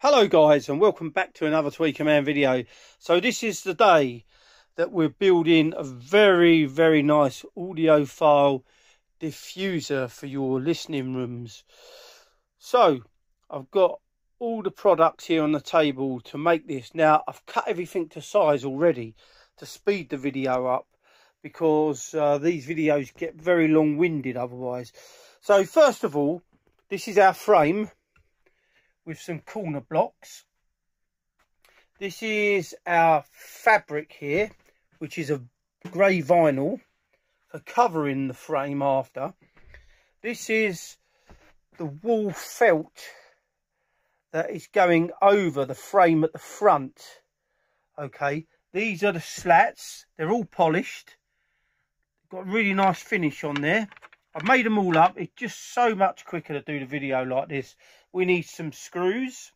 Hello guys, and welcome back to another Tweaker Man video. So this is the day that we're building a very nice audiophile diffuser for your listening rooms. So I've got all the products here on the table to make this. Now I've cut everything to size already to speed the video up, because these videos get very long-winded otherwise. So first of all, this is our frame with some corner blocks. This is our fabric here, which is a grey vinyl for covering the frame after. This is the wool felt that is going over the frame at the front. Okay, these are the slats. They're all polished. Got a really nice finish on there. I've made them all up. It's just so much quicker to do the video like this. We need some screws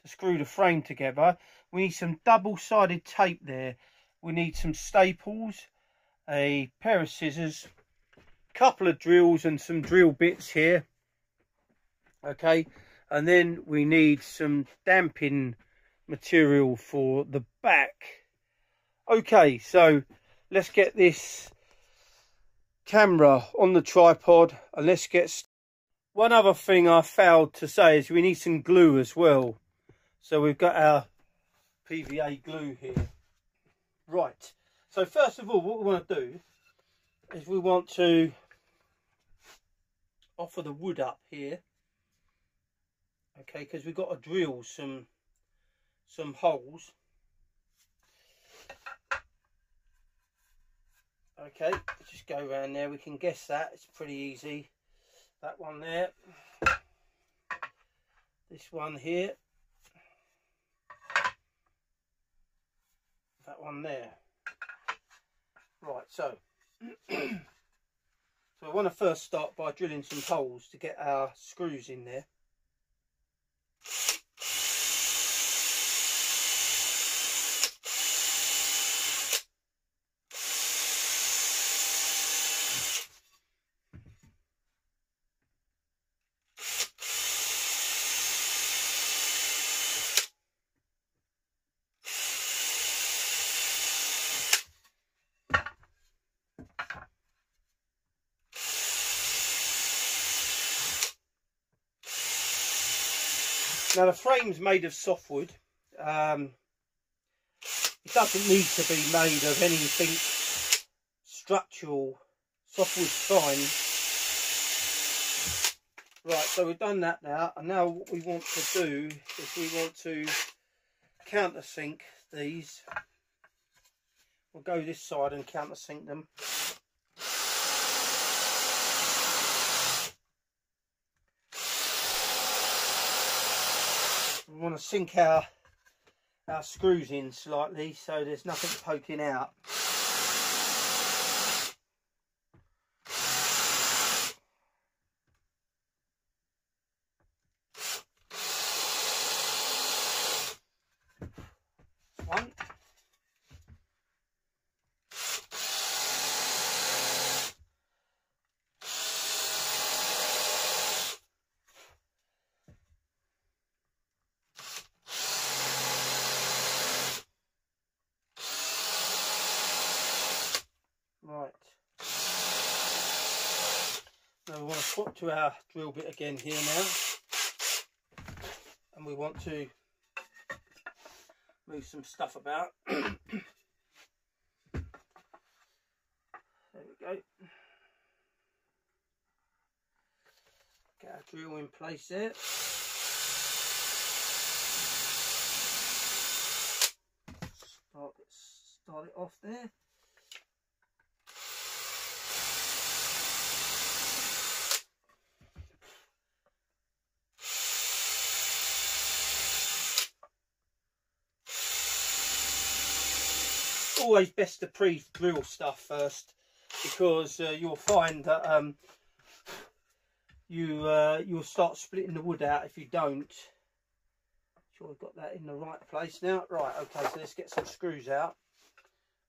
to screw the frame together. We need some double-sided tape there. We need some staples, a pair of scissors, a couple of drills and some drill bits here. Okay, and then we need some damping material for the back. Okay, so let's get this camera on the tripod and let's get started. One other thing I failed to say is we need some glue as well. So we've got our PVA glue here. Right, so first of all what we want to do is we want to offer the wood up here. Okay, because we've got to drill some holes. Okay, just go around there. We can guess that. It's pretty easy. That one there. This one here. That one there. Right, so I want to first start by drilling some holes to get our screws in there. Now the frame's made of softwood. It doesn't need to be made of anything structural. Softwood's fine. Right, so we've done that now, and now what we want to do is we want to countersink these. We'll go this side and countersink them. We want to sink our screws in slightly so there's nothing poking out. One. Right, now we want to swap to our drill bit again here now, and we want to move some stuff about. There we go. Get our drill in place there. Start it off there. Always best to pre-drill stuff first, because you'll find that you'll start splitting the wood out if you don't. Sure, we've got that in the right place now. Right, okay, so let's get some screws out.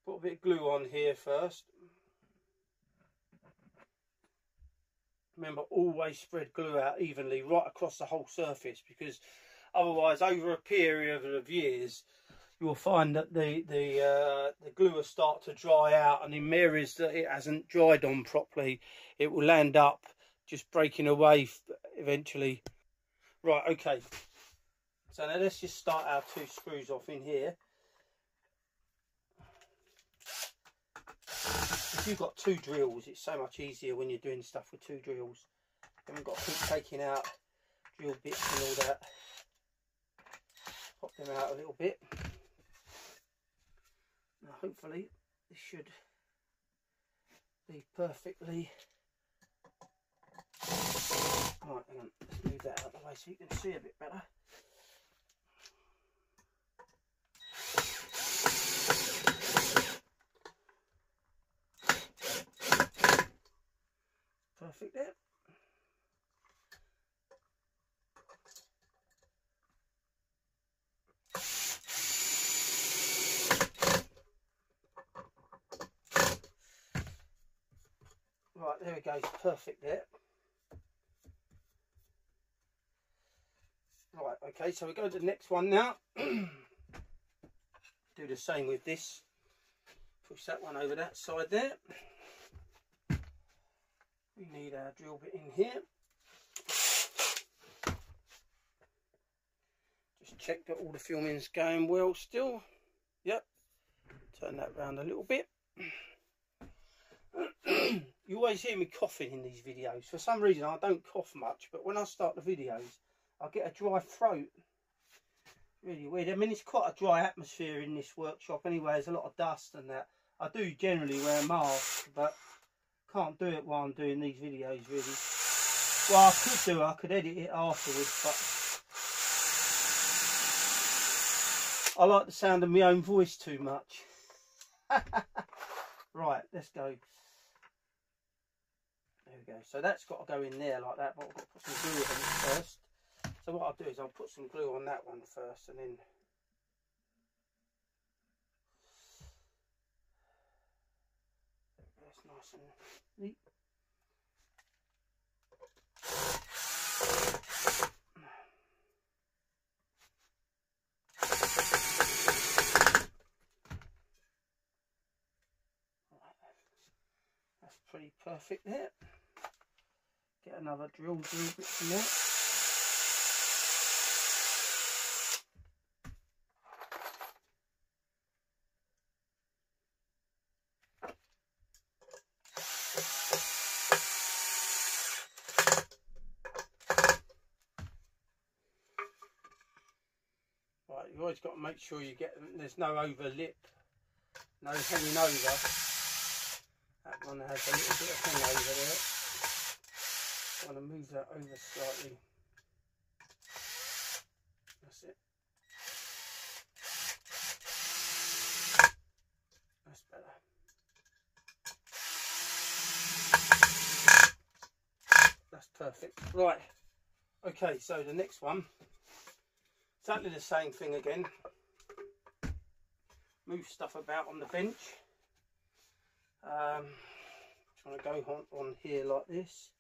Put a bit of glue on here first. Remember, always spread glue out evenly right across the whole surface, because Otherwise, over a period of years, you'll find that the glue will start to dry out, and in areas that it hasn't dried on properly, it will end up just breaking away eventually. Right, okay. So now let's just start our 2 screws off in here. If you've got 2 drills, it's so much easier when you're doing stuff with 2 drills. You haven't got to keep taking out drill bits and all that. Pop them out a little bit. Now hopefully this should be perfectly... Right, hang on, let's move that out of the way so you can see a bit better. Perfect there. Right, there we go, perfect there. Right, okay, so we go to the next one now. Do the same with this. Push that one over that side there. We need our drill bit in here. Just check that all the filming's going well still. Yep. Turn that round a little bit. You always hear me coughing in these videos. For some reason I don't cough much, but when I start the videos I get a dry throat. Really weird. I mean, it's quite a dry atmosphere in this workshop anyway. There's a lot of dust and that. I do generally wear a mask, but can't do it while I'm doing these videos really. Well, I could edit it afterwards, but I like the sound of my own voice too much. Right, let's go. There we go. So that's got to go in there like that, but I've got to put some glue on it first. So what I'll do is I'll put some glue on that one first, and then that's nice and neat. That's pretty perfect there. Get another drill bit from there. Right, you always got to make sure you get there's no over lip, no hanging over. That one has a little bit of hang over there. I want to move that over slightly. That's it. That's better. That's perfect. Right. Okay, so the next one, exactly the same thing again. Move stuff about on the bench. Trying to go on here like this.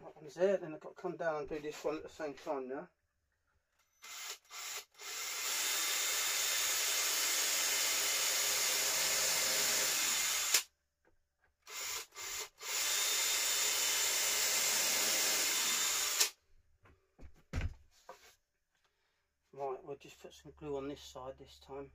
That one's there, then I've got to come down and do this one at the same time now. Right, we'll just put some glue on this side this time.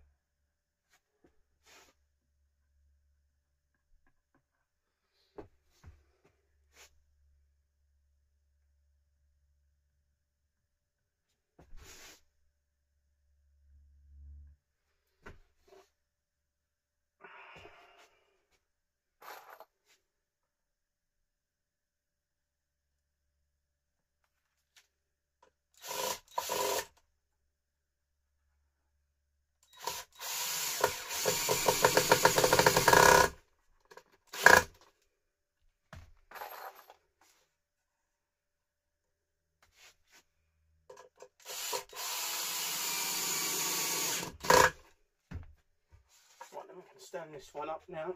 stand this one up now.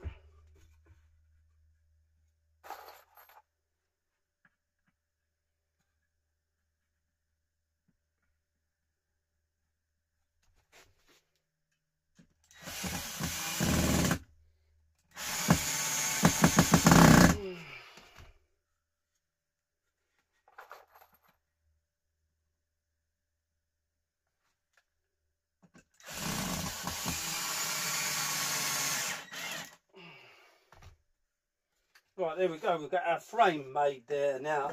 Right, there we go, we've got our frame made there now.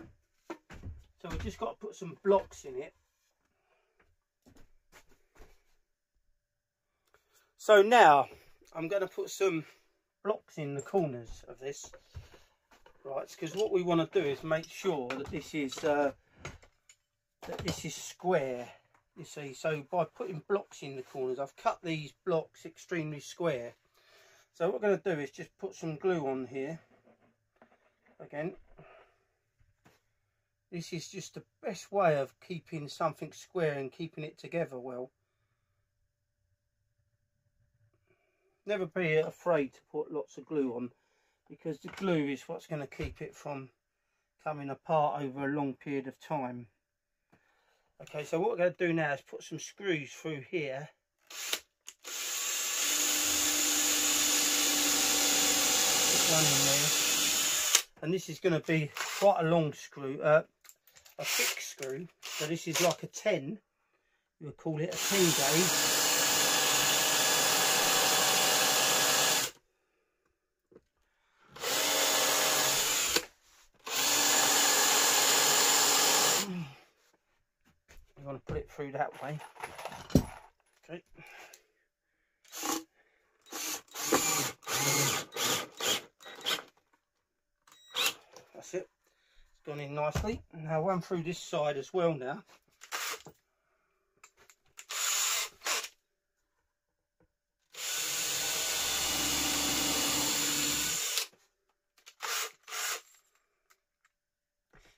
So we've just got to put some blocks in it. So now I'm going to put some blocks in the corners of this. Right, because what we want to do is make sure that this is square. You see, so by putting blocks in the corners, I've cut these blocks extremely square. So what we're going to do is just put some glue on here. Again, this is just the best way of keeping something square and keeping it together well. Never be afraid to put lots of glue on, because the glue is what's going to keep it from coming apart over a long period of time. Okay, so what we're going to do now is put some screws through here. Put one in there. And this is going to be quite a long screw, a thick screw. So this is like a 10. You would call it a 10 gauge. You want to put it through that way. Okay. That's it. It's gone in nicely. Now one through this side as well now.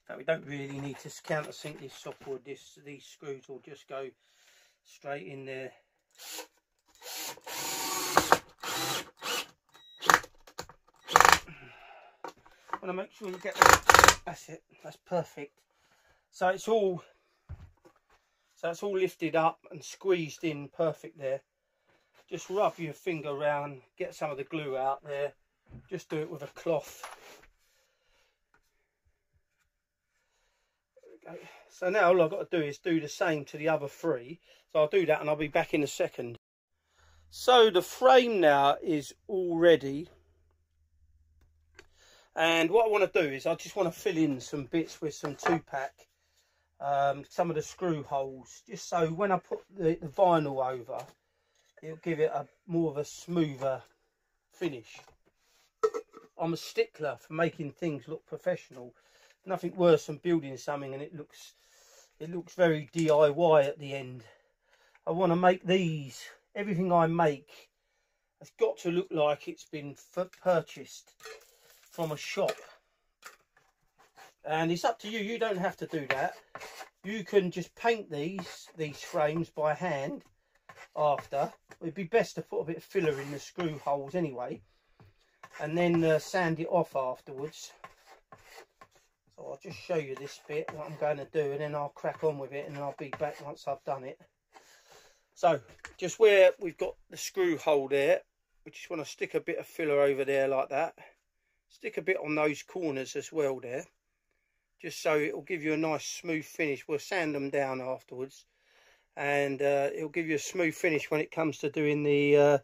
Now we don't really need to countersink this softwood. These screws will just go straight in there. Want to make sure you get that. That's it. That's perfect. So it's all lifted up and squeezed in perfect there. Just rub your finger around, get some of the glue out there. Just do it with a cloth. There we go. So now all I've got to do is do the same to the other three. So I'll do that and I'll be back in a second. So the frame now is all ready. And what I want to do is I just want to fill in some bits with some 2-pack, some of the screw holes, just so when I put the vinyl over, it'll give it more of a smoother finish. I'm a stickler for making things look professional. Nothing worse than building something and it looks very DIY at the end. I want to make these, everything I make has got to look like it's been purchased from a shop, and it's up to you. You don't have to do that. You can just paint these frames by hand after. It'd be best to put a bit of filler in the screw holes anyway, and then sand it off afterwards. So I'll just show you this bit, what I'm going to do, and then I'll crack on with it, and then I'll be back once I've done it. So just where we've got the screw hole there, we just want to stick a bit of filler over there like that. Stick a bit on those corners as well there, just so it will give you a nice smooth finish. We'll sand them down afterwards, and it'll give you a smooth finish when it comes to doing the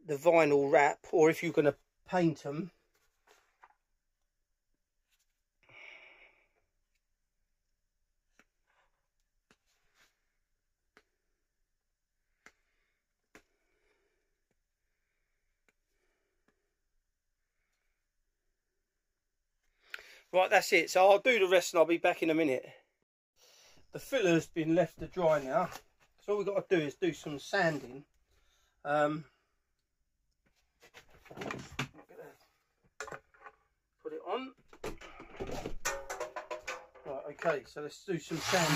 vinyl wrap, or if you're going to paint them. Right, that's it. So I'll do the rest and I'll be back in a minute. The filler's been left to dry now. So all we've got to do is do some sanding. Put it on. Right, okay, so let's do some sanding.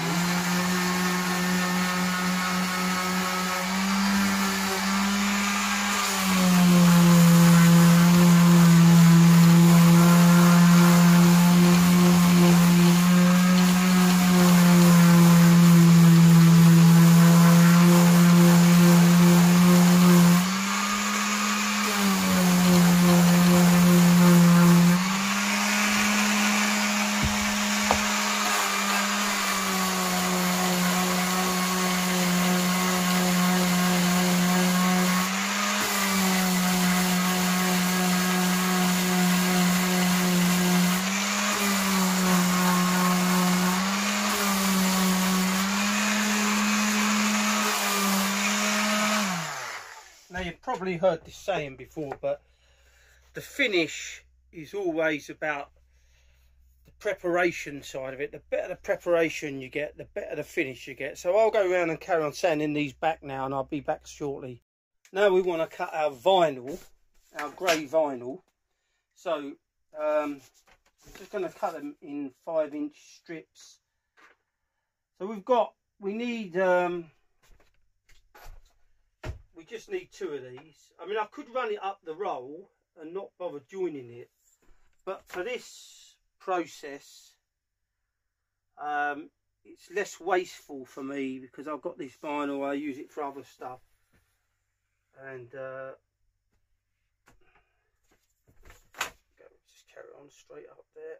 Now, you've probably heard this saying before, but the finish is always about the preparation side of it. The better the preparation you get, the better the finish you get. So I'll go around and carry on sanding these back now, and I'll be back shortly. Now we want to cut our vinyl, our grey vinyl. So I'm just going to cut them in 5-inch strips. So we just need 2 of these. I mean, I could run it up the roll and not bother joining it, but for this process it's less wasteful for me because I've got this vinyl, I use it for other stuff, and just carry on straight up there.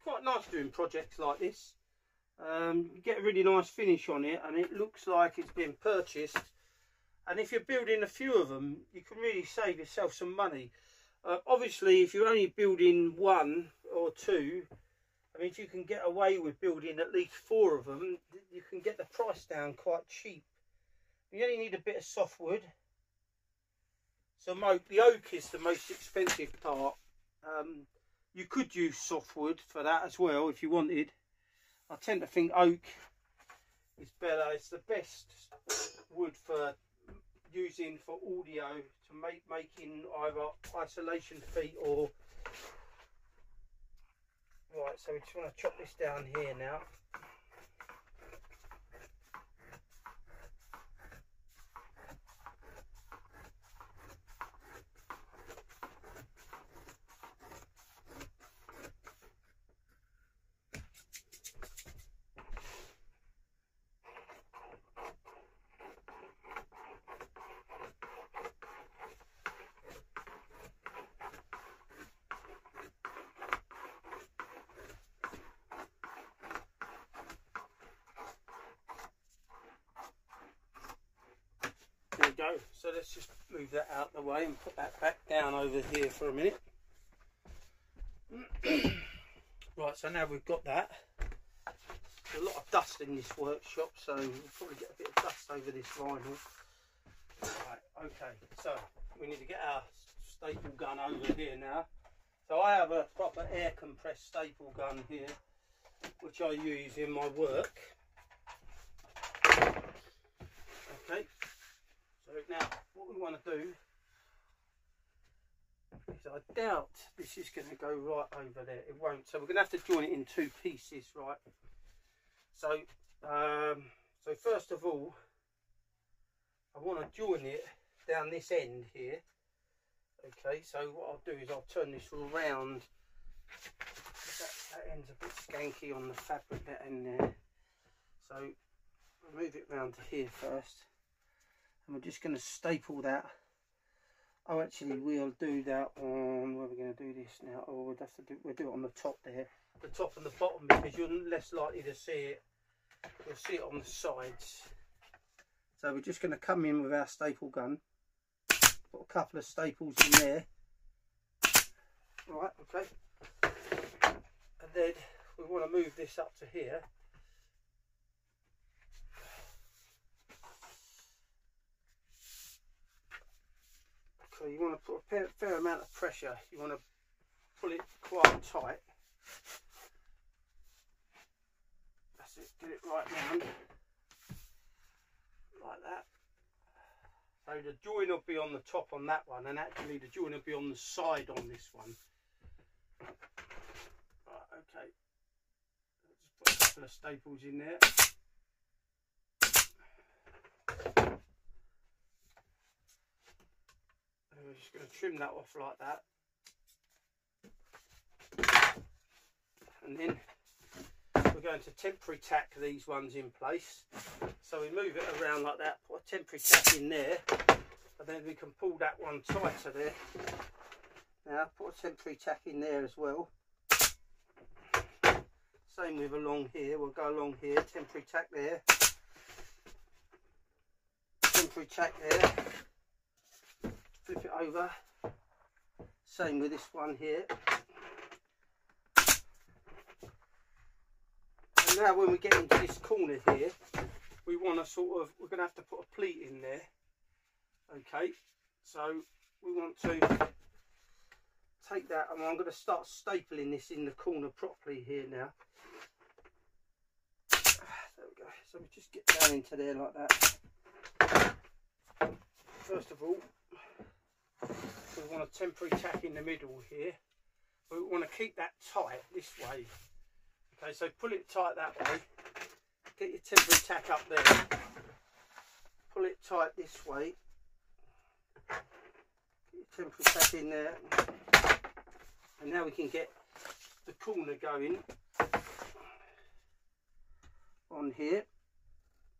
Quite nice doing projects like this. You get a really nice finish on it, and it looks like it's been purchased. And if you're building a few of them, you can really save yourself some money. Obviously, if you're only building 1 or 2, I mean, if you can get away with building at least 4 of them, you can get the price down quite cheap. You only need a bit of softwood. So the oak is the most expensive part. You could use softwood for that as well if you wanted. I tend to think oak is better. It's the best wood for using for audio, to making either isolation feet or... Right, so we just want to chop this down here now. Go. So let's just move that out of the way and put that back down over here for a minute. Right, so now we've got that. There's a lot of dust in this workshop, so we'll probably get a bit of dust over this vinyl. Right, okay, so we need to get our staple gun over here now. So I have a proper air compressed staple gun here, which I use in my work. Okay. So now what we want to do is, I doubt this is going to go right over there. It won't. So we're going to have to join it in 2 pieces, right? So so first of all, I want to join it down this end here. Okay, so what I'll do is I'll turn this around. That end's a bit skanky on the fabric, that end there. So I'll move it round to here first. And we're just going to staple that. Oh, actually, we'll do that on, where are we going to do this now? Oh, we'll do it on the top there, the top and the bottom, because you're less likely to see it. You'll see it on the sides. So we're just going to come in with our staple gun, put a couple of staples in there. Right, okay. And then we want to move this up to here. So you want to put a fair amount of pressure. You want to pull it quite tight. That's it. Get it right round, like that. So the join will be on the top on that one, and actually the join will be on the side on this one. Right, okay. Let's just put a couple of staples in there. We're just going to trim that off like that, and then we're going to temporary tack these ones in place. So we move it around like that, put a temporary tack in there, and then we can pull that one tighter there. Now put a temporary tack in there as well. Same with along here, we'll go along here, temporary tack there, temporary tack there. Flip it over, same with this one here. now when we get into this corner here, we want to sort of, we're going to have to put a pleat in there. Okay, so we want to take that, and I'm going to start stapling this in the corner properly here now. There we go. So we just get down into there like that. First of all, we want a temporary tack in the middle here. We want to keep that tight this way. Okay, so pull it tight that way. Get your temporary tack up there. Pull it tight this way. Get your temporary tack in there. And now we can get the corner going on here.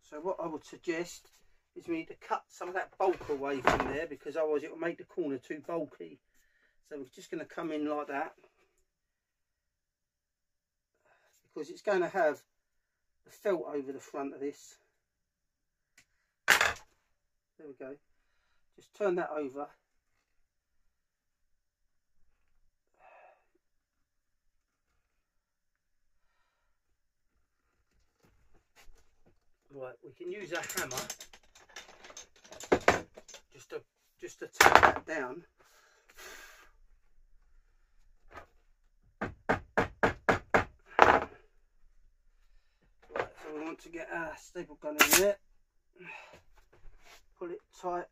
So what I would suggest is we need to cut some of that bulk away from there, because otherwise it will make the corner too bulky. So we're just going to come in like that, because it's going to have the felt over the front of this. There we go. Just turn that over. Right, we can use a hammer just to tap that down. Right, so we want to get our staple gun in there. Pull it tight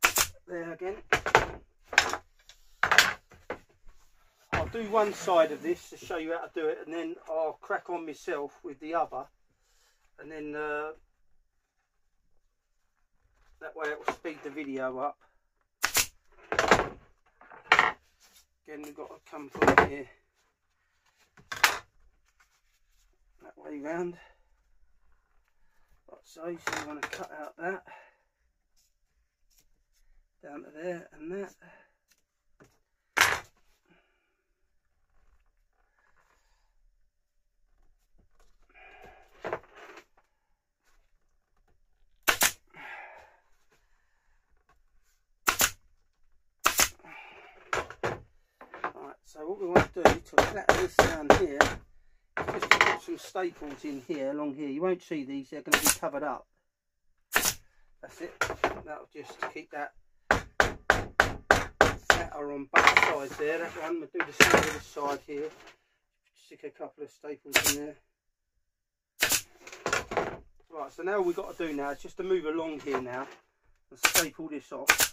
there again. I'll do one side of this to show you how to do it, and then I'll crack on myself with the other, and then that way it will speed the video up. Again, we've got to come from here that way round, like so. So you want to cut out that down to there and that. So what we want to do to flatten this down here is just put some staples in here, along here. You won't see these, they're going to be covered up. That's it. That'll just keep that flatter on both sides there. That one, we'll do the same with this side here. Stick a couple of staples in there. Right, so now all we've got to do now is just to move along here now and staple this off.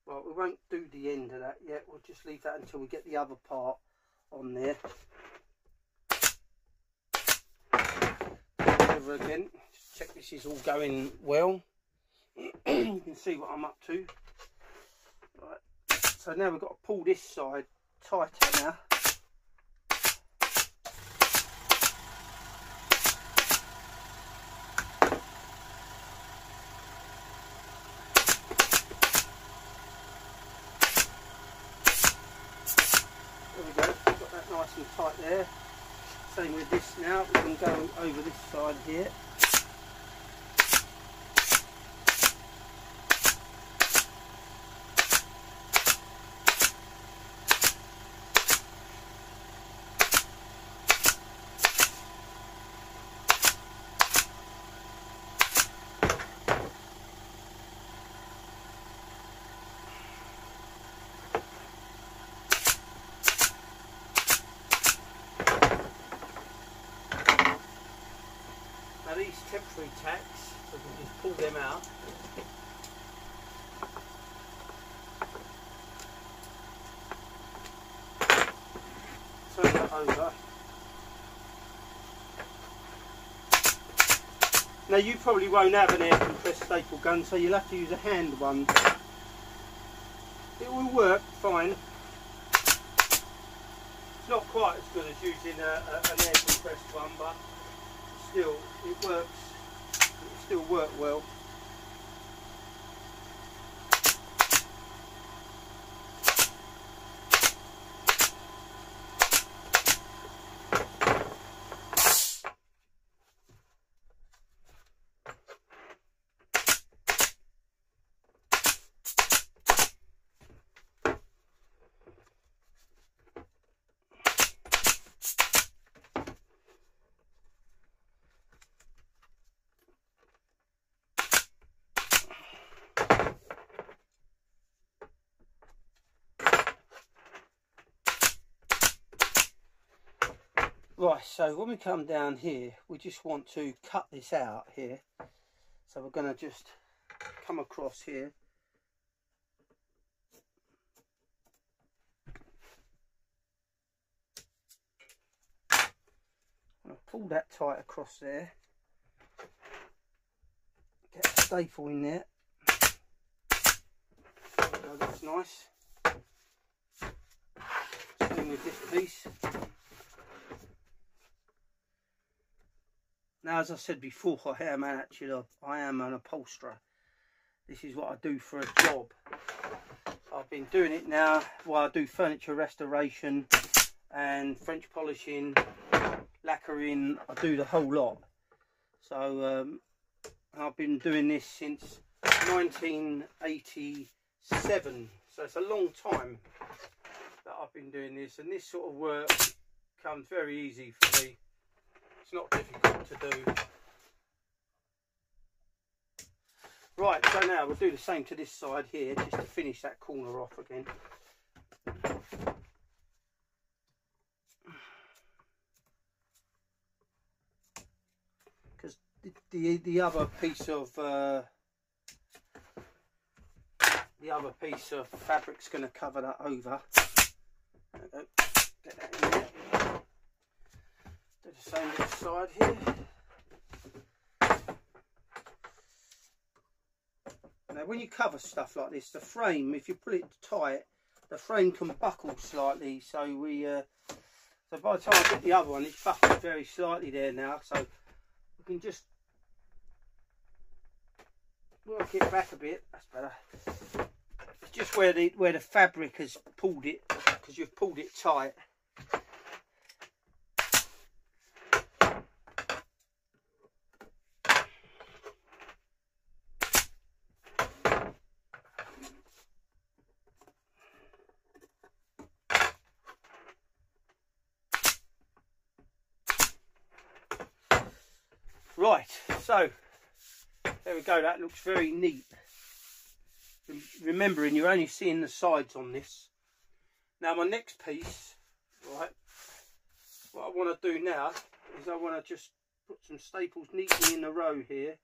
Right, we won't do the end of that yet, we'll just leave that until we get the other part on there. Over again, just check this is all going well. You can see what I'm up to. Right, so now we've got to pull this side tighter now. There we go, got that nice and tight there. Same with this now, we can go over this side here. Now these temporary tacks, so we can just pull them out. Turn that over. Now you probably won't have an air compressed staple gun, so you'll have to use a hand one. It will work fine. It's not quite as good as using an air compressed one, but still it works still work well. Right, so when we come down here, we just want to cut this out here. So we're going to just come across here. I'll pull that tight across there. Get a staple in there. So that's nice. Same with this piece. Now, as I said before, I am an upholsterer. This is what I do for a job. I've been doing it now. Well, I do furniture restoration and French polishing, lacquering. I do the whole lot. So I've been doing this since 1987. So it's a long time that I've been doing this, and this sort of work comes very easy for me. It's not difficult to do. Right, so now we'll do the same to this side here, just to finish that corner off again. Because the other piece of fabric's going to cover that over. There we go. Get that in there. Do the same this side here. Now when you cover stuff like this, the frame, if you pull it tight, the frame can buckle slightly. So so by the time I get the other one, it's buckled very slightly there now. So we can just work it back a bit. That's better. It's just where the fabric has pulled it, because you've pulled it tight. Right, so there we go, that looks very neat. Remembering you're only seeing the sides on this. Now my next piece, right, what I want to do now is I want to just put some staples neatly in a row here.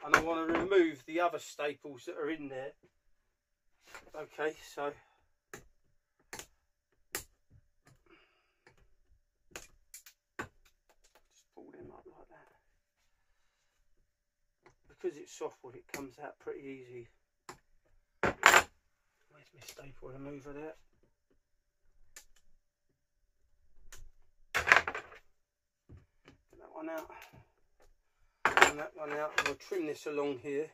And I want to remove the other staples that are in there. Okay, so because it's softwood, it comes out pretty easy. Where's my staple remover there? Get that one out. And that one out. I'll trim this along here.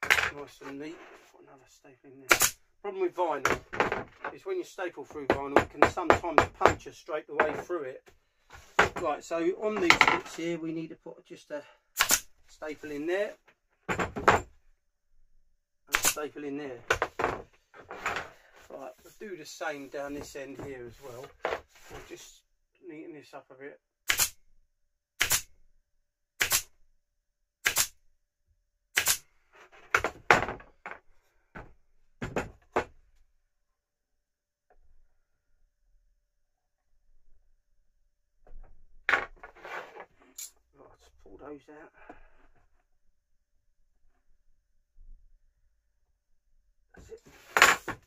Nice and neat. Put another staple in there. Problem with vinyl is when you staple through vinyl, it can sometimes puncture straight the way through it. Right, so on these bits here, we need to put just a staple in there and a staple in there. Right, we'll do the same down this end here as well. We'll just neaten this up a bit. Those out. That's it. Right.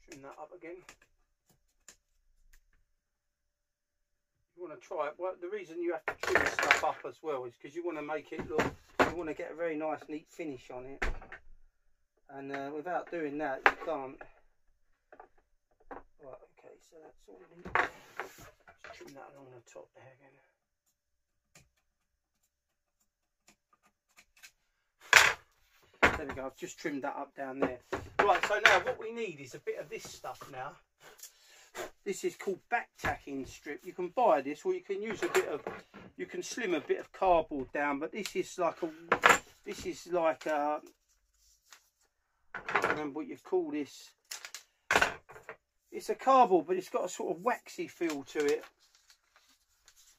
Trim that up again. You want to try it. Well, the reason you have to trim stuff up as well is because you want to make it look, you want to get a very nice neat finish on it. And without doing that, you can't Right, okay, so that's all we need. Just trim that along the top there again. There we go, I've just trimmed that up down there. Right, so now what we need is a bit of this stuff now. This is called back tacking strip. You can buy this, or you can use a bit of, you can slim a bit of cardboard down, but this is like a, I can't remember what you call this. It's a cardboard, but it's got a sort of waxy feel to it.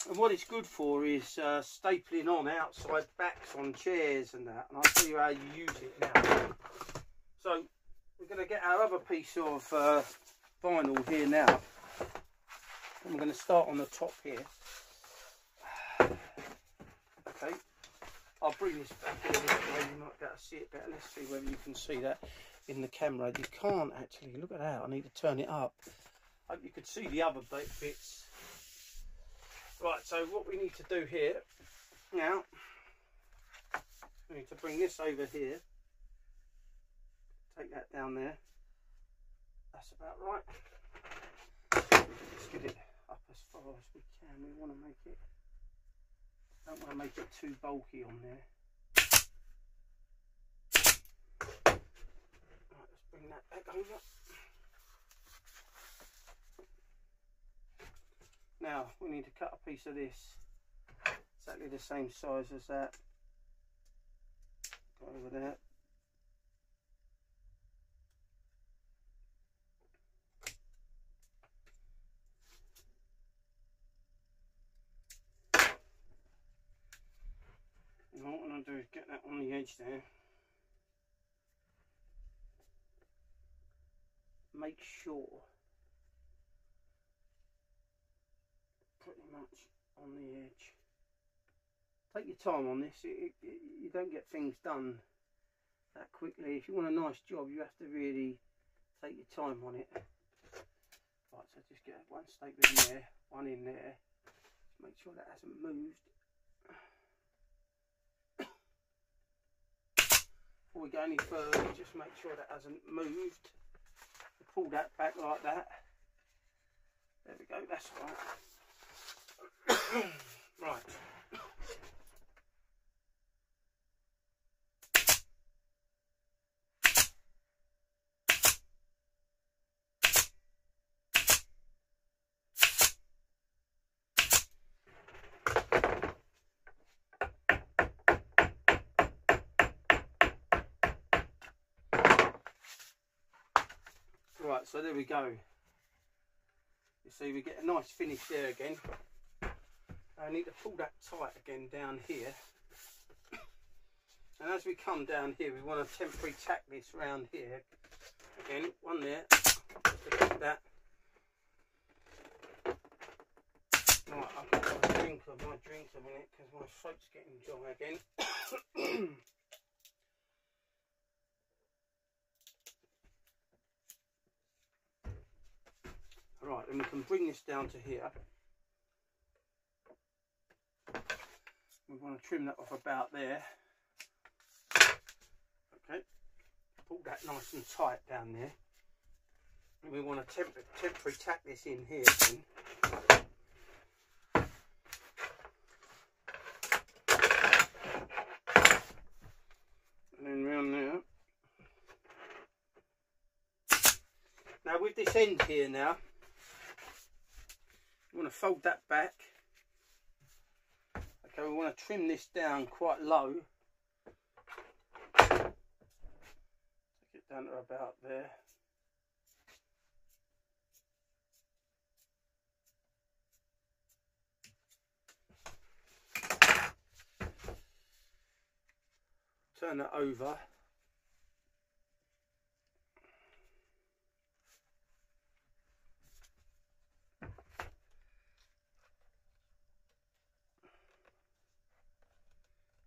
And what it's good for is stapling on outside backs on chairs and that. And I'll tell you how you use it now. So we're going to get our other piece of vinyl here now. And we're going to start on the top here. Okay. I'll bring this back here this way, you might be able to see it better. Let's see whether you can see that in the camera. You can't actually, look at that, I need to turn it up. Hope you could see the other bits. Right, so what we need to do here, now, we need to bring this over here. Take that down there. That's about right. Let's get it up as far as we can. We want to make it, don't want to make it too bulky on there. Right, let's bring that back over. Now we need to cut a piece of this, exactly the same size as that. Go over there. And what I'm going to do is get that on the edge there. Make sure pretty much on the edge. Take your time on this. You don't get things done that quickly. If you want a nice job, you have to really take your time on it. Right, so just get one staple in there, one in there. Just make sure that hasn't moved. Before we go any further, just make sure that hasn't moved. Pull that back like that. There we go, that's right. Right. Right, so there we go. You see, we get a nice finish there again. I need to pull that tight again down here. And as we come down here, we want to temporarily tack this round here. Again, one there. Like that. Right, I've got my drink a minute because my throat's getting dry again. Right, and we can bring this down to here. We want to trim that off about there. Okay, pull that nice and tight down there. And we want to temporarily tack this in here then. And then round there. Now with this end here now, we want to fold that back. Okay, we want to trim this down quite low. Take it down to about there. Turn it over.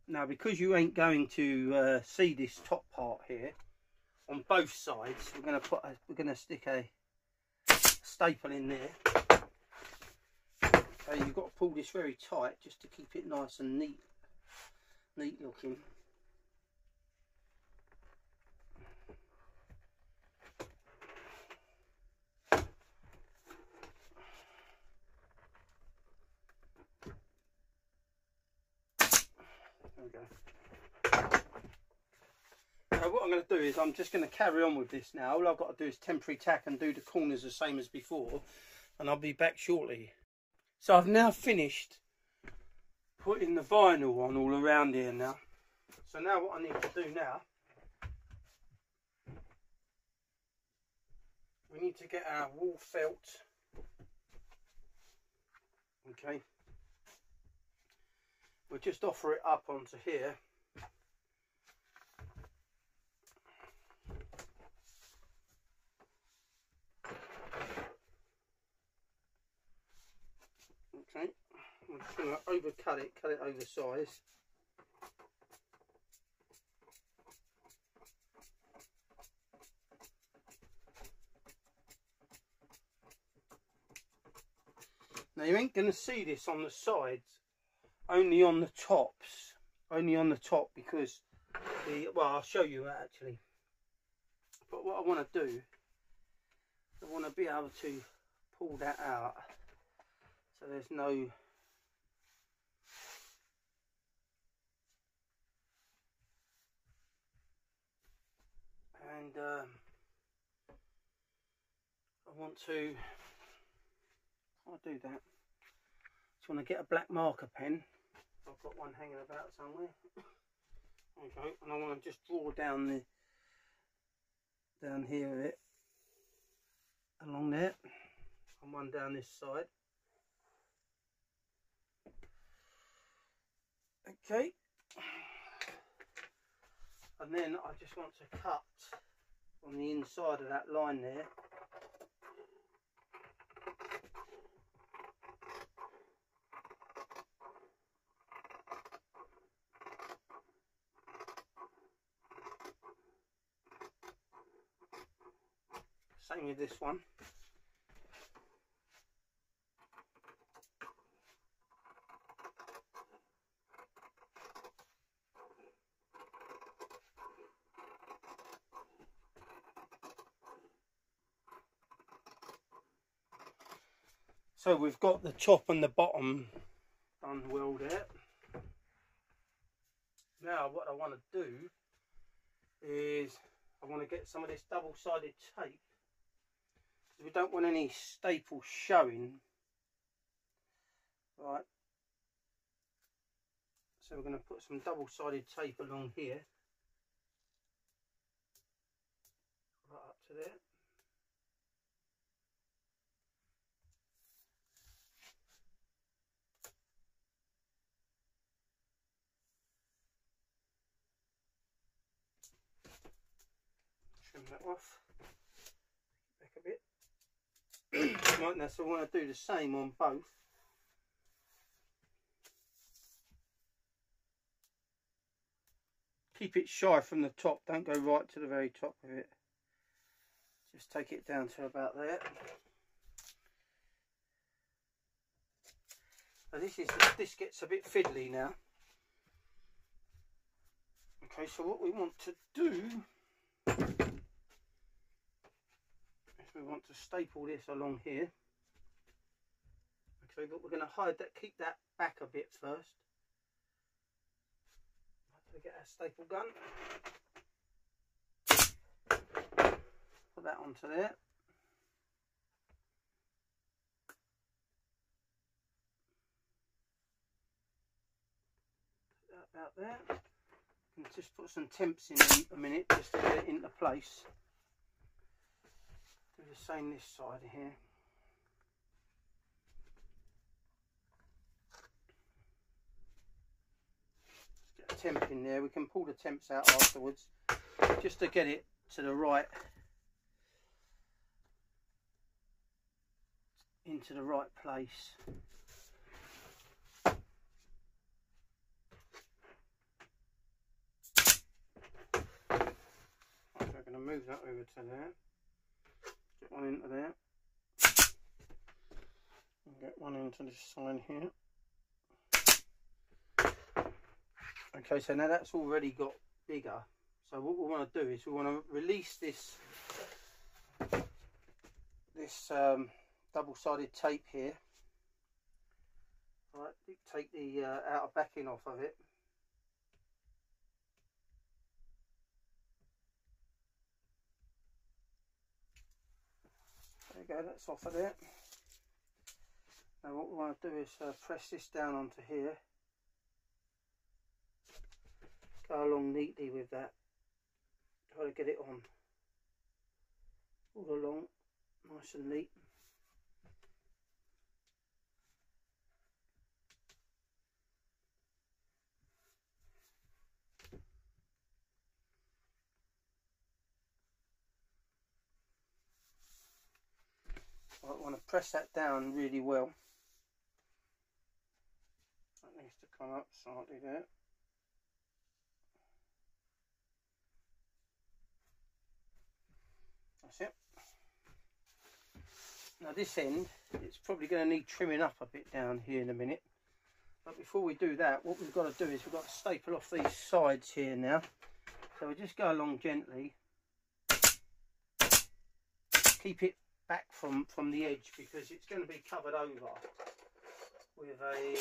Now, because you ain't going to see this top part here, on both sides, we're going to stick a staple in there. Okay, you've got to pull this very tight just to keep it nice and neat looking. we go. So what I'm going to do is I'm just going to carry on with this now. All I've got to do is temporary tack and do the corners the same as before, and I'll be back shortly. So I've now finished putting the vinyl on all around here now. So now what I need to do now, we need to get our wall felt. Okay. We'll just offer it up onto here. Okay. I'm just going to overcut it, cut it oversize. Now you ain't going to see this on the sides, only on the tops, because well, I'll show you actually. But what I want to do, I want to be able to pull that out so there's no I want to, I'll do that. Just want to get a black marker pen. I've got one hanging about somewhere. Okay, and I want to just draw down here a bit, along there, and one down this side. Okay, and then I just want to cut on the inside of that line there. Same with this one. So we've got the top and the bottom done well there. Now what I want to do is I want to get some of this double-sided tape. We don't want any staples showing, right? So we're going to put some double-sided tape along here, right up to there. Trim that off, back a bit. Right, now, so I want to do the same on both. Keep it shy from the top, don't go right to the very top of it. Just take it down to about there. So this gets a bit fiddly now. Okay, so what we want to do we want to staple this along here. Okay, but we're going to hide that, keep that back a bit first. So get our staple gun. Put that onto there. Put that about there. And just put some temps in a minute just to get it into place. Do the same this side here. Get a temp in there. We can pull the temps out afterwards just to get it to the right, into the right place. So we're going to move that over to there. Get one into there, and get one into this side here. Okay, so now that's already got bigger. So what we want to do is we want to release this double-sided tape here. Right, take the outer backing off of it. we go, that's off of there. Now what we want to do is press this down onto here. Go along neatly with that. Try to get it on all along, nice and neat. I want to press that down really well. That needs to come up slightly there. That's it. Now this end, it's probably going to need trimming up a bit down here in a minute. But before we do that, what we've got to do is we've got to staple off these sides here now. So we just go along gently. Keep it back from the edge because it's going to be covered over with a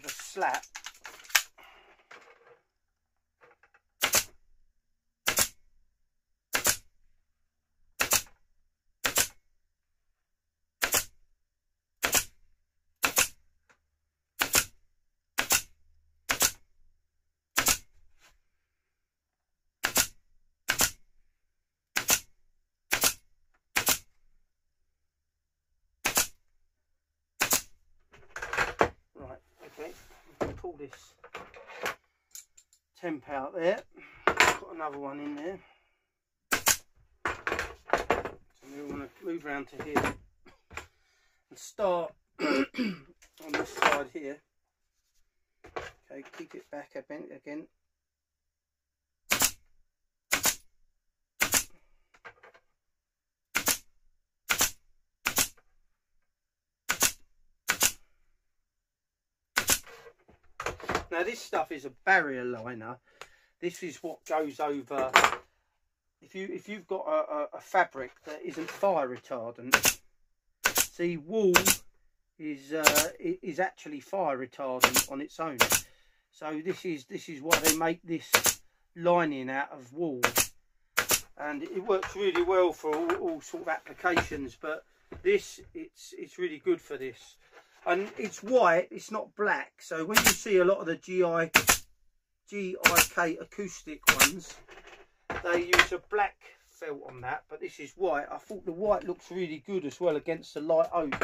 slat. Pull this temp out there. Got another one in there. So we want to move around to here and start on this side here. Okay, keep it back a bit again. Now this stuff is a barrier liner. This is what goes over if you've got a fabric that isn't fire retardant. See, wool is actually fire retardant on its own. So this is why they make this lining out of wool, and it works really well for all sort of applications. But this it's really good for this. And it's white, it's not black. So when you see a lot of the GIK acoustic ones, they use a black felt on that, but this is white. I thought the white looks really good as well against the light oak.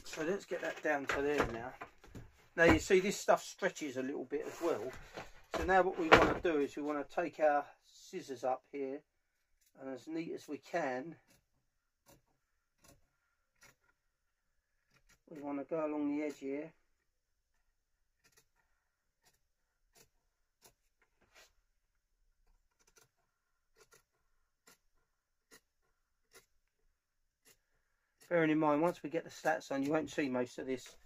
So let's get that down to there now. Now you see this stuff stretches a little bit as well. So now what we want to do is we want to take our scissors up here, and as neat as we can, we want to go along the edge here. Bearing in mind, once we get the slats on, you won't see most of this.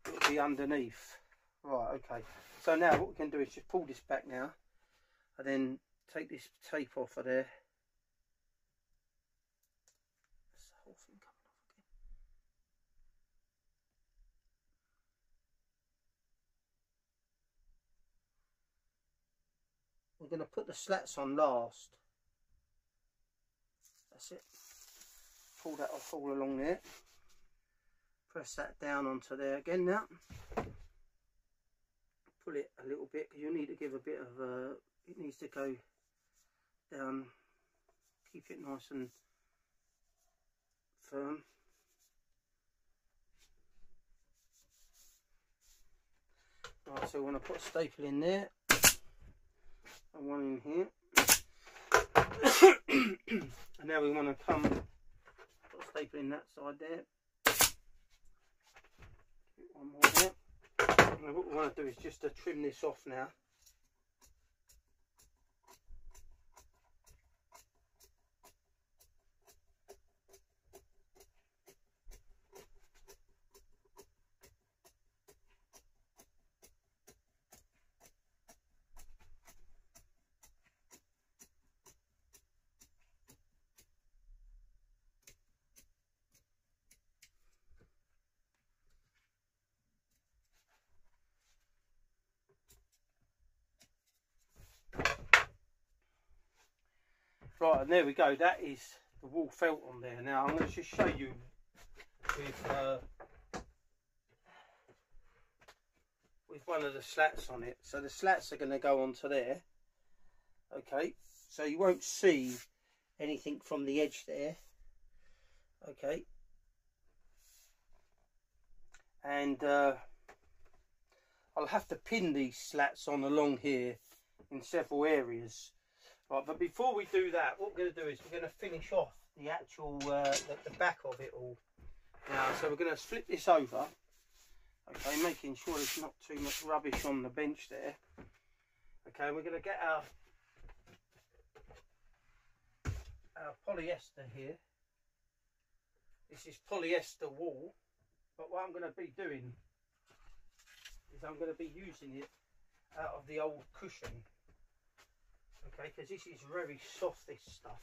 It'll be underneath. Right, okay. So now what we can do is just pull this back now, and then take this tape off of there. We're going to put the slats on last. That's it. Pull that off all along there. Press that down onto there again now. Pull it a little bit because you need to give a bit of it needs to go down. Keep it nice and firm. Right, so we want to put a staple in there. And one in here. And now we want to come put a staple in that side there. One more there. And what we want to do is just to trim this off now. Right, and there we go. That is the wall felt on there. Now I'm going to just show you with one of the slats on it. So the slats are going to go onto there. Okay, so you won't see anything from the edge there. Okay, and I'll have to pin these slats on along here in several areas. Right, but before we do that, what we're going to do is we're going to finish off the actual the back of it all now. So we're going to flip this over, okay, making sure there's not too much rubbish on the bench there. Okay, we're going to get our polyester here. This is polyester wool, but what I'm going to be doing is I'm going to be using it out of the old cushion. Okay, because this is very soft, this stuff,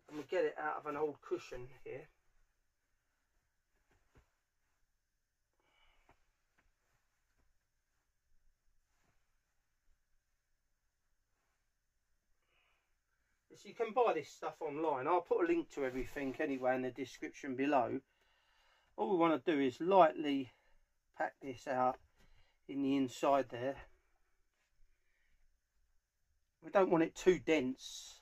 and we'll get it out of an old cushion here. So you can buy this stuff online. I'll put a link to everything anyway in the description below. All we want to do is lightly pack this out in the inside there. We don't want it too dense.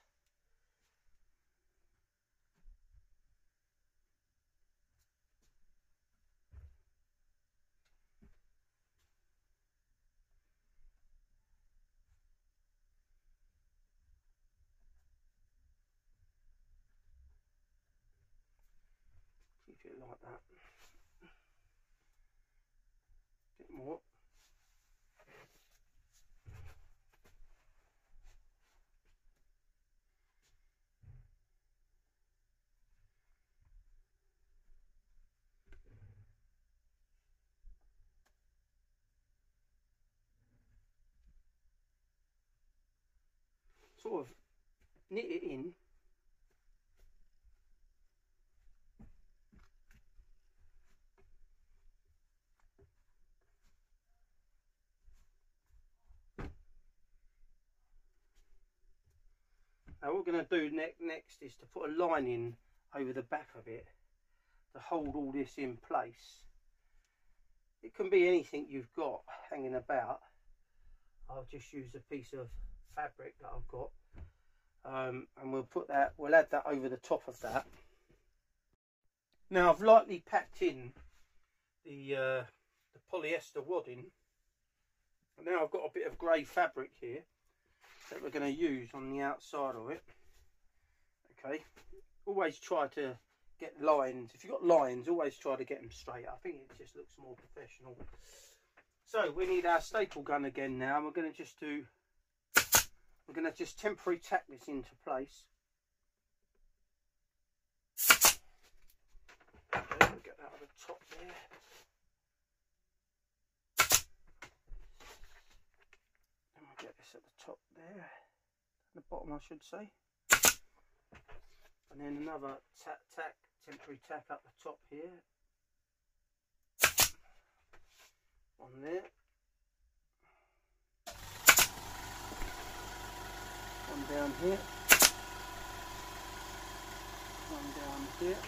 Keep it like that. A bit more. Sort of knit it in. Now what we're going to do next is to put a lining over the back of it to hold all this in place. It can be anything you've got hanging about. I'll just use a piece of fabric that I've got, and we'll add that over the top of that. Now I've lightly packed in the polyester wadding. Now I've got a bit of grey fabric here that we're going to use on the outside of it. Okay, always try to get lines. If you've got lines, always try to get them straight. I think it just looks more professional. So we need our staple gun again now. We're going to just temporarily tack this into place. Okay, we'll get that on the top there. And we'll get this at the top there, the bottom I should say, and then another temporary tack up the top here, on there, one down here, one down here,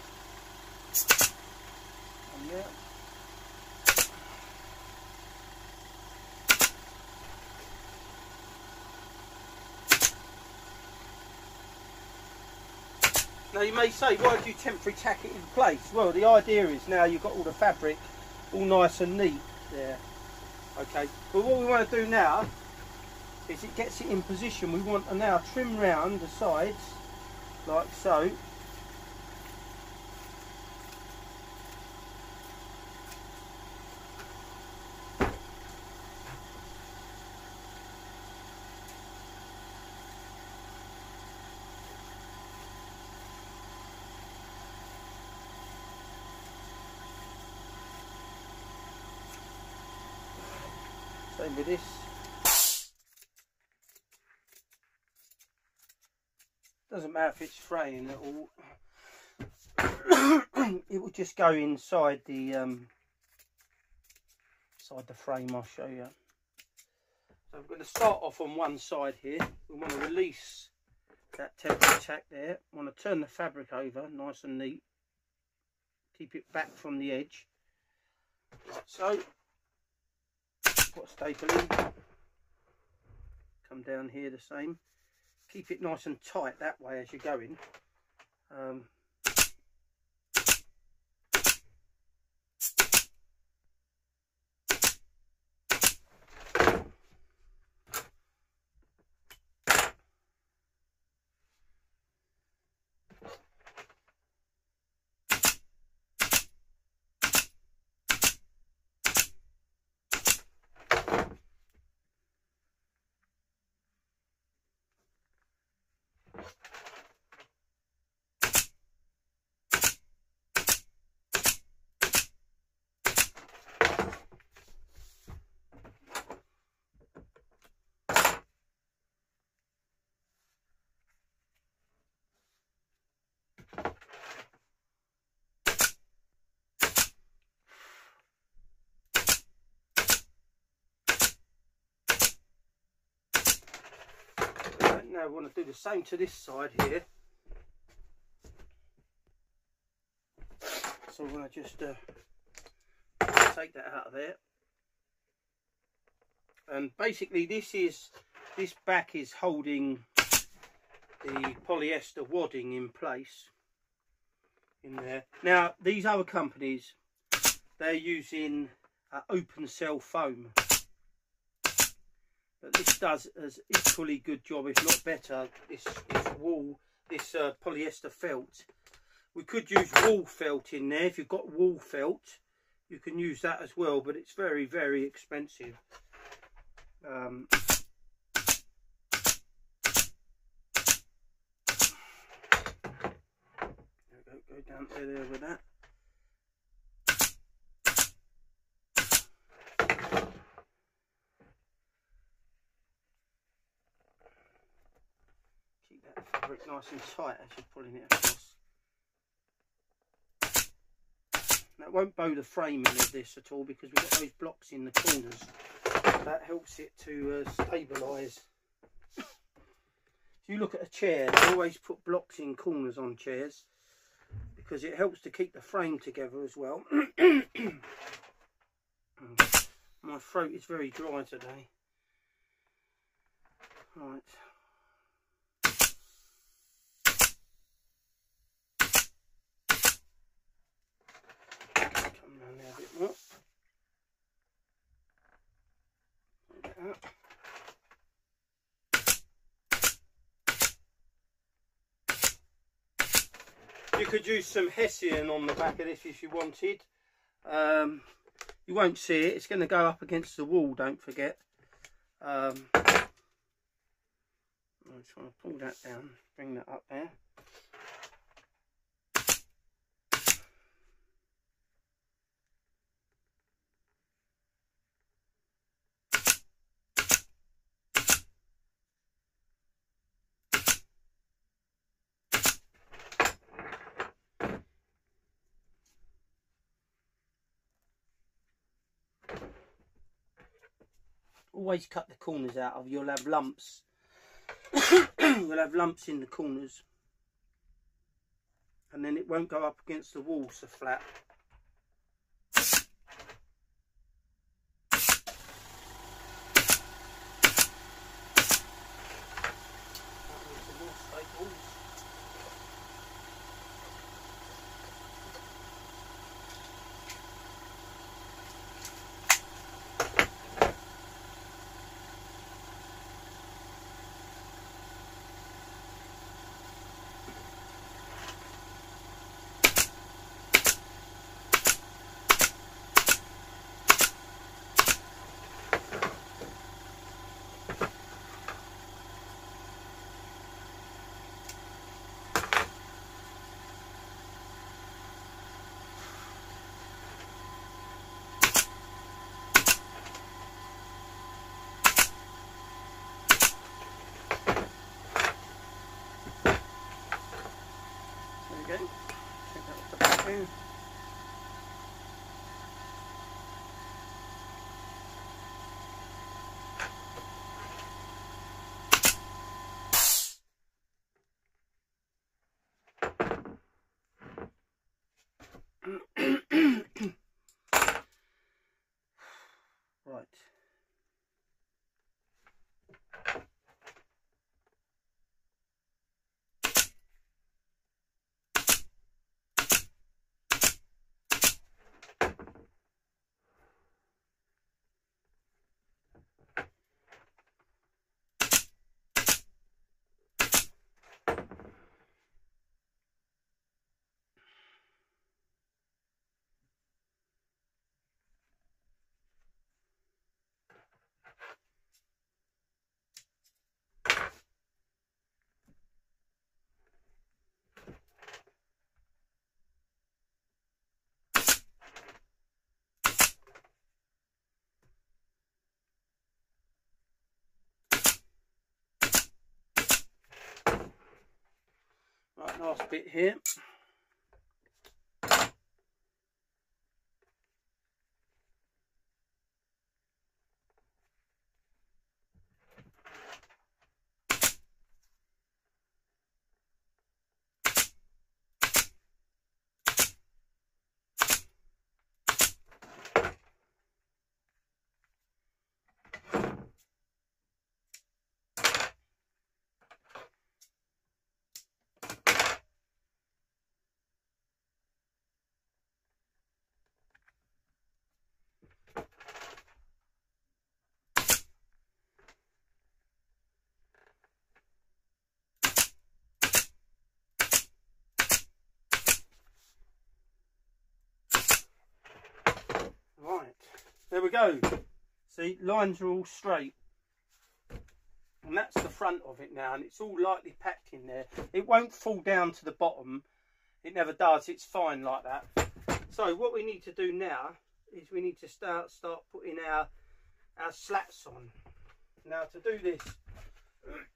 and there. Now you may say, why do you temporarily tack it in place? Well, the idea is now you've got all the fabric all nice and neat there. Okay, but what we want to do now is it gets it in position. We want to now trim round the sides like so. Same with this. Doesn't matter if it's fraying at all. It will just go inside the frame. I'll show you. So I'm going to start off on one side here. We want to release that temporary tack there. Want to turn the fabric over nice and neat, keep it back from the edge. So put a staple in, come down here the same, keep it nice and tight that way as you're going. Now we want to do the same to this side here. So we're going to just take that out of there. And basically this back is holding the polyester wadding in place in there. Now these other companies, they're using open cell foam. But this does an equally good job, if not better, this polyester felt. We could use wool felt in there. If you've got wool felt, you can use that as well, but it's very, very expensive. Go down there with that. Fabric nice and tight as you're pulling it across. That won't bow the framing of this at all because we've got those blocks in the corners. That helps it to stabilise. If you look at a chair, they always put blocks in corners on chairs because it helps to keep the frame together as well. My throat is very dry today. Right. A bit more. You could use some hessian on the back of this if you wanted. You won't see it, it's going to go up against the wall, don't forget. I'm trying to pull that down, bring that up there. Always cut the corners out of, you'll have lumps. You'll have lumps in the corners. And then it won't go up against the wall so flat. There we go. Take that off the back there. last bit here. Right, there we go. See, lines are all straight. And that's the front of it now, and it's all lightly packed in there. It won't fall down to the bottom. It never does. It's fine like that. So what we need to do now is we need to start putting our slats on. Now to do this,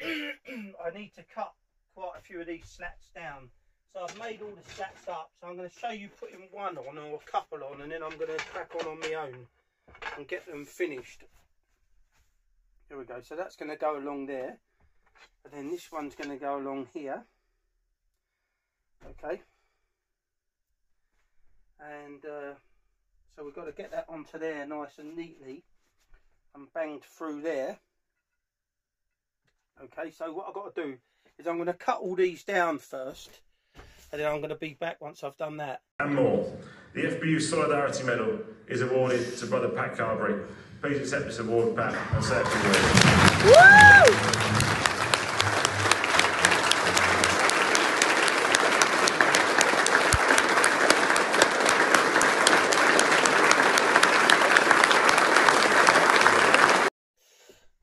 I need to cut quite a few of these slats down. So I've made all the slats up. So I'm going to show you putting one on or a couple on, and then I'm going to crack on my own and get them finished. Here we go. So that's going to go along there, and then this one's going to go along here. Okay. And so we've got to get that onto there nice and neatly and banged through there. Okay, so what I've got to do is I'm going to cut all these down first, and then I'm going to be back once I've done that. And more. The FBU Solidarity Medal is awarded to Brother Pat Carberry. Please accept this award, Pat, and say it for you. Woo!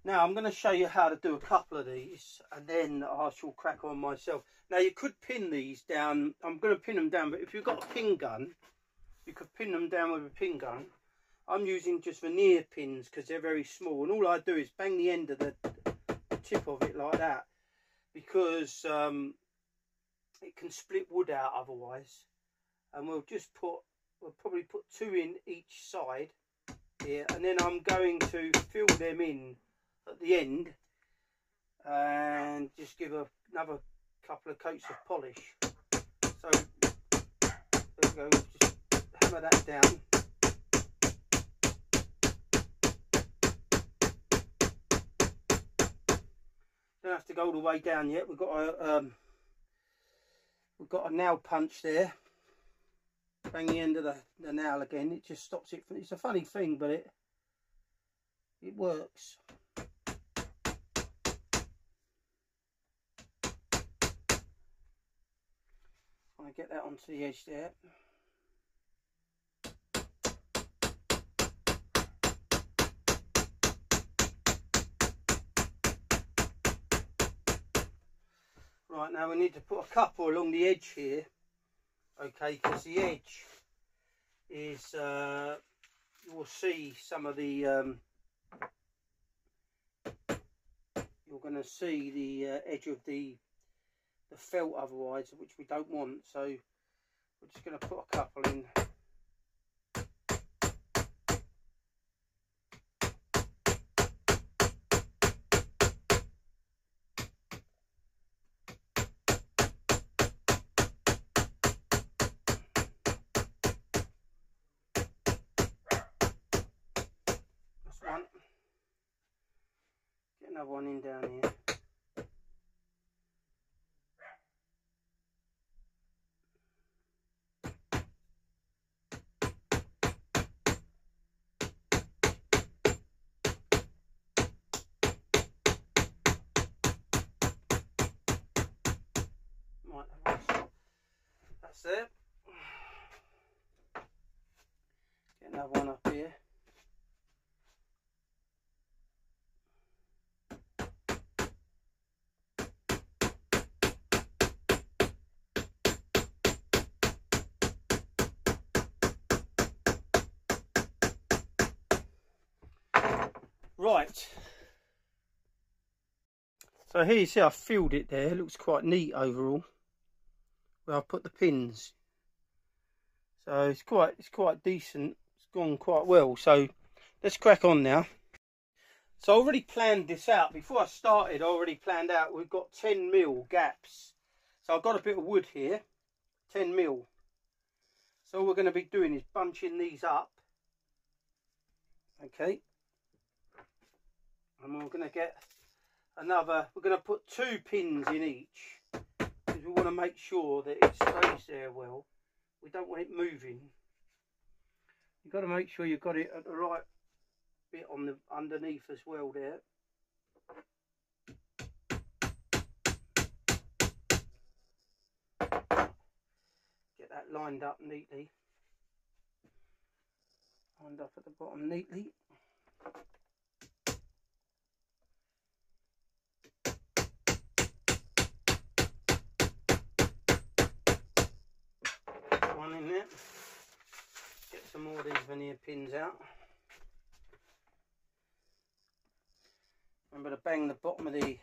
Now I'm going to show you how to do a couple of these, and then I shall crack on myself. Now you could pin these down. I'm going to pin them down, but if you've got a pin gun, you could pin them down with a pin gun. I'm using just veneer pins because they're very small, and all I do is bang the end of the tip of it like that, because it can split wood out otherwise. And we'll probably put two in each side here, and then I'm going to fill them in at the end and just give another couple of coats of polish. So there we go, just hammer that down. Don't have to go all the way down yet. We've got a nail punch there. Bang the end of the nail again. It just stops it. It's a funny thing, but it works. I get that onto the edge there. Right, now we need to put a couple along the edge here, okay, because the edge is, you will see some of the, you're going to see the edge of the felt otherwise, which we don't want, so we're just going to put a couple in. That's one. Get another one in down here. That's it. Get another one up here. Right. So here you see I filled it there. It looks quite neat overall. where I put the pins. So it's quite decent. It's gone quite well. So let's crack on now. So I already planned this out. Before I started, I already planned out we've got 10mm gaps. So I've got a bit of wood here, 10mm. So all we're going to be doing is bunching these up. Okay. And we're going to get another, we're going to put 2 pins in each. Because we want to make sure that it stays there well. We don't want it moving. You've got to make sure you've got it at the right bit on the underneath as well there. Get that lined up neatly. Lined up at the bottom neatly. One in there. Get some more of these veneer pins out. Remember to bang the bottom of the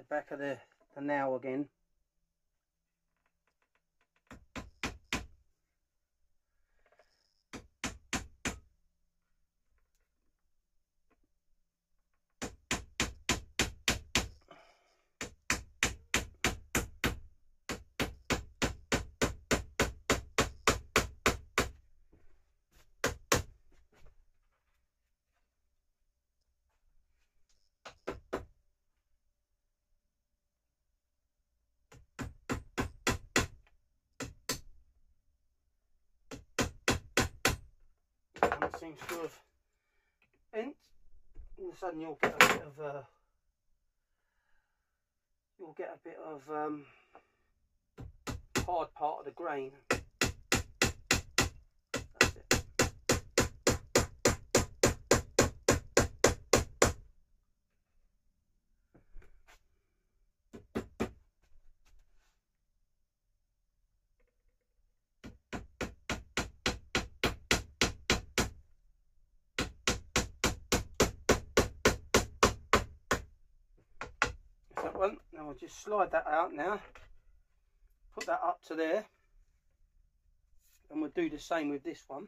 back of the nail again. Seems to have bent. All of a sudden you'll get a bit of hard part of the grain. That's it. That one. Now I'll just slide that out now, put that up to there, and we'll do the same with this one.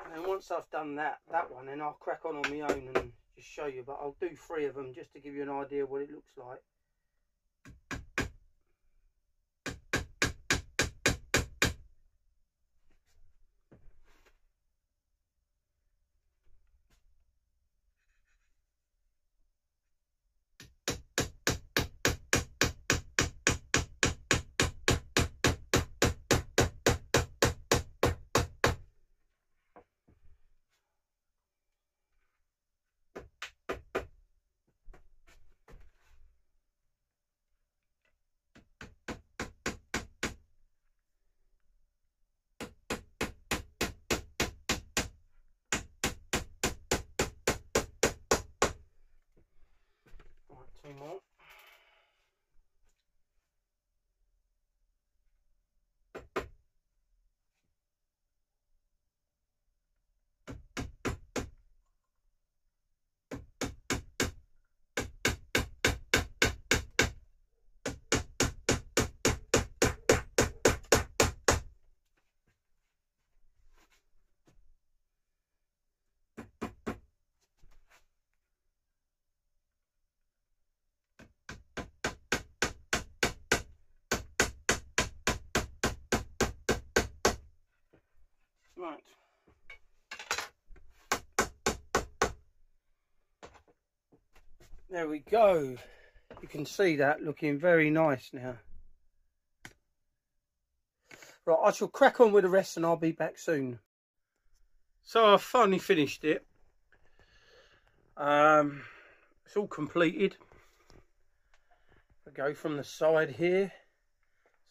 And then once I've done that one, then I'll crack on my own and just show you, but I'll do 3 of them just to give you an idea what it looks like. Right, 2 more. Right. There we go. You can see that looking very nice now. Right, I shall crack on with the rest and I'll be back soon. So I've finally finished it. It's all completed. I go from the side here.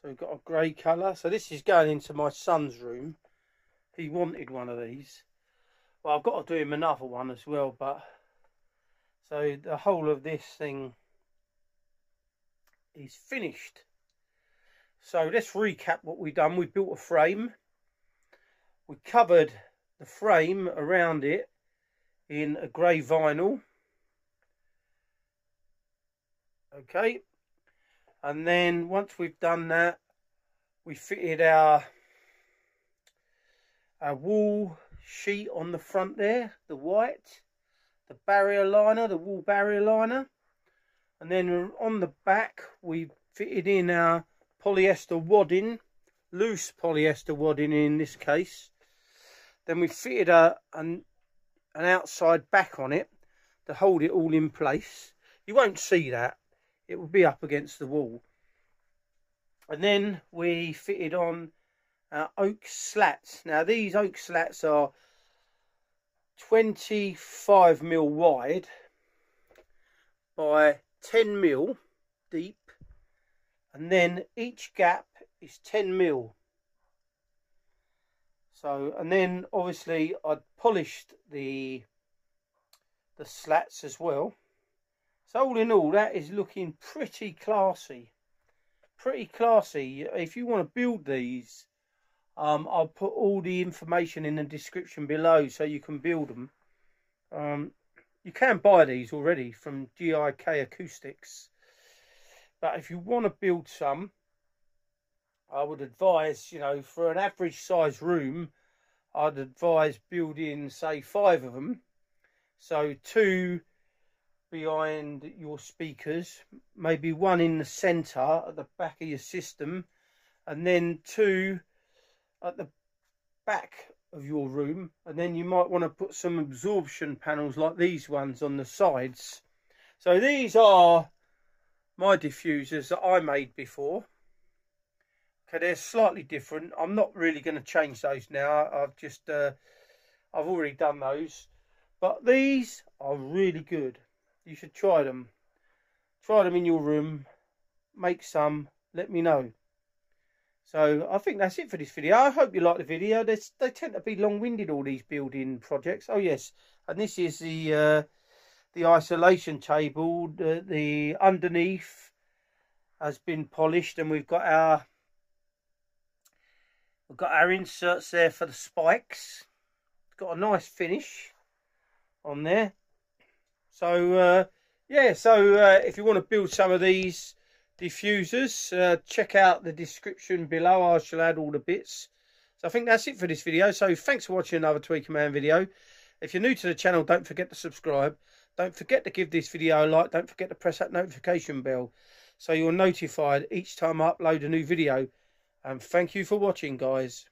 So we've got a grey colour. So this is going into my son's room. He wanted one of these. Well, I've got to do him another one as well, but so the whole of this thing is finished. So let's recap what we've done. We built a frame. We covered the frame around it in a grey vinyl. Okay. And then once we've done that, we fitted our wall sheet on the front there, the white, the barrier liner, the wall barrier liner. And then on the back, we fitted in our polyester wadding, loose polyester wadding in this case. Then we fitted an outside back on it to hold it all in place. You won't see that, it will be up against the wall. And then we fitted on our oak slats. Now these oak slats are 25mm wide by 10mm deep, and then each gap is 10mm. So, and then obviously I polished the slats as well. So all in all, that is looking pretty classy. Pretty classy. If you want to build these, I'll put all the information in the description below so you can build them. You can buy these already from GIK Acoustics, but if you want to build some, I would advise, you know, for an average size room, I'd advise building, say, 5 of them. So 2 behind your speakers, maybe 1 in the centre at the back of your system, and then 2 at the back of your room. And then you might want to put some absorption panels like these ones on the sides. So these are my diffusers that I made before. Okay, they're slightly different. I'm not really going to change those now. I've already done those. But these are really good. You should try them. Try them in your room. Make some. Let me know. So I think that's it for this video. I hope you like the video. They tend to be long-winded, all these building projects. Oh yes, and this is the isolation table. The underneath has been polished, and we've got our inserts there for the spikes. It's got a nice finish on there. So yeah, so if you want to build some of these diffusers, check out the description below. I shall add all the bits. So I think that's it for this video. So thanks for watching another Tweaker Man video. If you're new to the channel, don't forget to subscribe. Don't forget to give this video a like. Don't forget to press that notification bell so you're notified each time I upload a new video. And thank you for watching, guys.